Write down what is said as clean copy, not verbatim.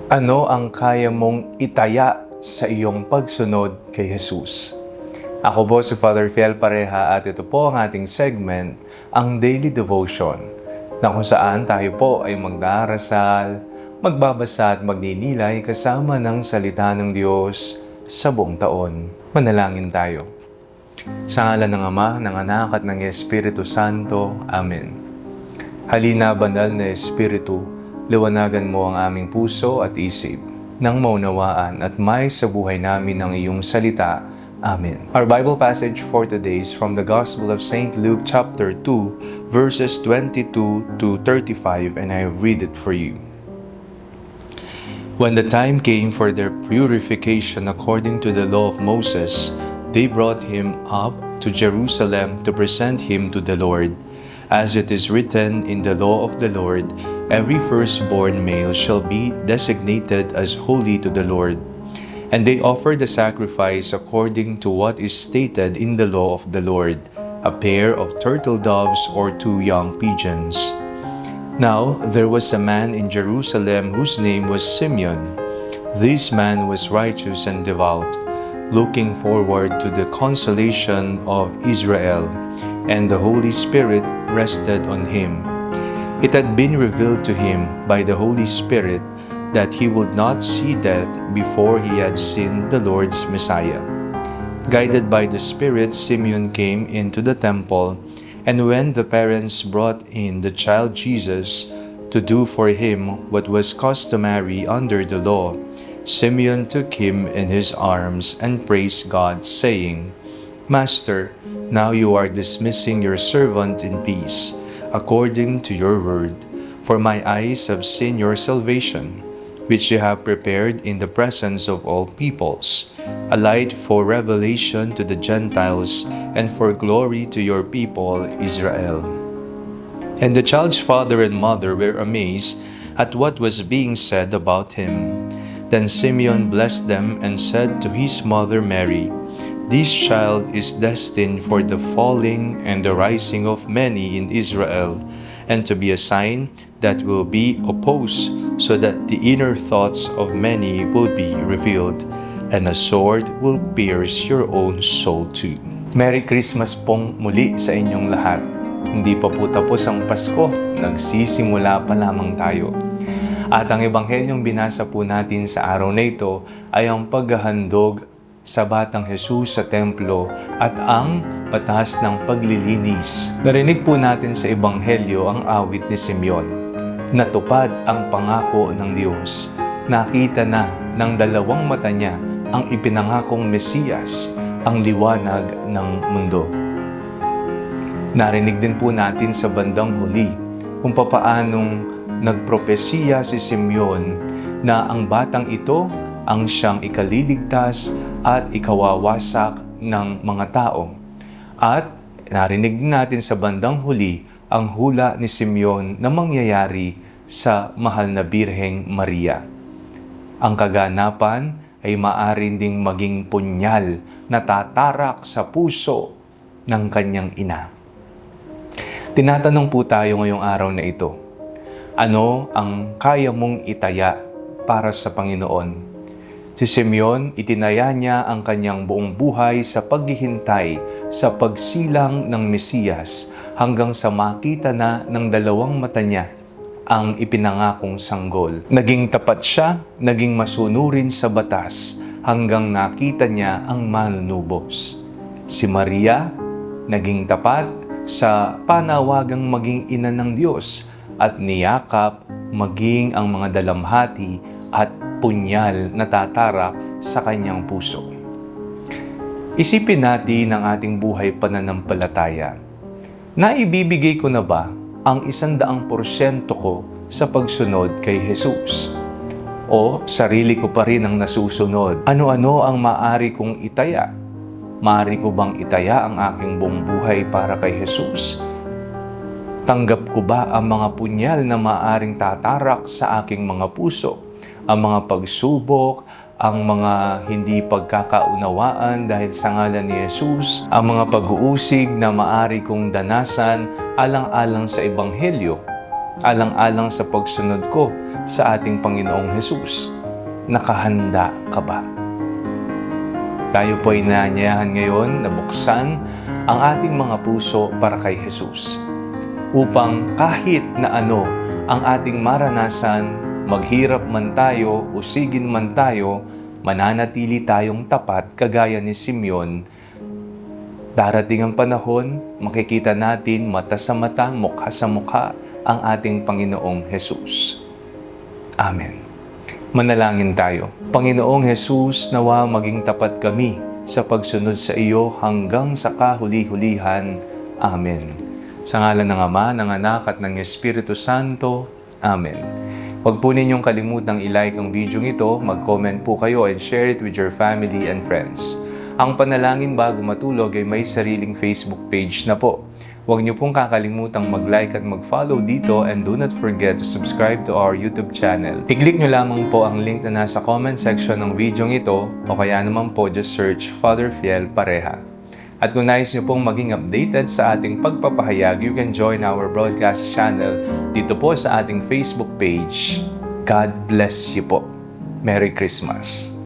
Ano ang kaya mong itaya sa iyong pagsunod kay Jesus? Ako po si Father Fiel Pareha at ito po ang ating segment, ang Daily Devotion, na kung saan tayo po ay magdarasal, magbabasa at magninilay kasama ng salita ng Diyos sa buong taon. Manalangin tayo. Sa ngalan ng Ama, ng Anak at ng Espiritu Santo. Amen. Halina, banal na Espiritu, liwanagan mo ang aming puso at isip nang maunawaan at may sa buhay namin ang iyong salita. Amen. Our Bible passage for today is from the Gospel of St. Luke chapter 2, verses 22 to 35, and I read it for you. When the time came for their purification according to the law of Moses, they brought him up to Jerusalem to present him to the Lord. As it is written in the law of the Lord, every firstborn male shall be designated as holy to the Lord. And they offered the sacrifice according to what is stated in the law of the Lord, a pair of turtle doves or 2 young pigeons. Now there was a man in Jerusalem whose name was Simeon. This man was righteous and devout, looking forward to the consolation of Israel, and the Holy Spirit rested on him. It had been revealed to him by the Holy Spirit that he would not see death before he had seen the Lord's Messiah. Guided by the Spirit, Simeon came into the temple, and when the parents brought in the child Jesus to do for him what was customary under the law, Simeon took him in his arms and praised God, saying, Master, now you are dismissing your servant in peace, according to your word. For my eyes have seen your salvation, which you have prepared in the presence of all peoples, a light for revelation to the Gentiles and for glory to your people Israel. And the child's father and mother were amazed at what was being said about him. Then Simeon blessed them and said to his mother Mary, This child is destined for the falling and the rising of many in Israel, and to be a sign that will be opposed, so that the inner thoughts of many will be revealed, and a sword will pierce your own soul too. Merry Christmas pong muli sa inyong lahat. Hindi pa po tapos ang Pasko, nagsisimula pa lamang tayo. At ang ebanghelyong binasa po natin sa araw na ito ay ang paghahandog sa Batang Jesus sa templo at ang patas ng paglilinis. Narinig po natin sa ebanghelyo ang awit ni Simeon. Natupad ang pangako ng Diyos. Nakita na ng dalawang mata niya ang ipinangakong Mesiyas, ang liwanag ng mundo. Narinig din po natin sa bandang huli kung papaanong nagpropesiya si Simeon na ang batang ito ang siyang ikaliligtas at ikawawasak ng mga tao. At narinig natin sa bandang huli ang hula ni Simeon na mangyayari sa mahal na Birheng Maria. Ang kaganapan ay maaari ding maging punyal na tatarak sa puso ng kanyang ina. Tinatanong po tayo ngayong araw na ito, ano ang kaya mong itaya para sa Panginoon? Si Simeon, itinaya niya ang kanyang buong buhay sa paghihintay sa pagsilang ng Mesiyas hanggang sa makita na ng dalawang mata niya ang ipinangakong sanggol. Naging tapat siya, naging masunurin sa batas hanggang nakita niya ang manunubos. Si Maria, naging tapat sa panawagang maging ina ng Diyos at niyakap maging ang mga dalamhati at punyal na tatarak sa kanyang puso. Isipin natin ang ating buhay pananampalataya. Naibibigay ko na ba ang 100% ko sa pagsunod kay Jesus? O sarili ko pa rin ang nasusunod? Ano-ano ang maaari kong itaya? Maaari ko bang itaya ang aking buong buhay para kay Jesus? Tanggap ko ba ang mga punyal na maaring tatarak sa aking mga puso? Ang mga pagsubok, ang mga hindi pagkakaunawaan dahil sa ngalan ni Jesus, ang mga pag-uusig na maaari kong danasan alang-alang sa Ebanghelyo, alang-alang sa pagsunod ko sa ating Panginoong Jesus. nakahanda ka ba? Tayo po ay inaanyayahan ngayon na buksan ang ating mga puso para kay Jesus upang kahit na ano ang ating maranasan, maghirap man tayo, usigin man tayo, mananatili tayong tapat kagaya ni Simeon. Darating ang panahon, makikita natin mata sa mata, mukha sa mukha ang ating Panginoong Jesus. Amen. Manalangin tayo. Panginoong Jesus, nawa maging tapat kami sa pagsunod sa iyo hanggang sa kahuli-hulihan. Amen. Sa ngalan ng Ama, ng Anak at ng Espiritu Santo. Amen. Huwag po ninyong kalimutang i-like ang video ito, mag-comment po kayo and share it with your family and friends. Ang panalangin bago matulog ay may sariling Facebook page na po. Huwag niyo pong kakalimutang mag-like at mag-follow dito and do not forget to subscribe to our YouTube channel. I-click niyo lamang po ang link na nasa comment section ng video ito o kaya naman po just search Father Fiel Pareha. At kung nais niyo pong maging updated sa ating pagpapahayag, you can join our broadcast channel dito po sa ating Facebook page. God bless you po. Merry Christmas!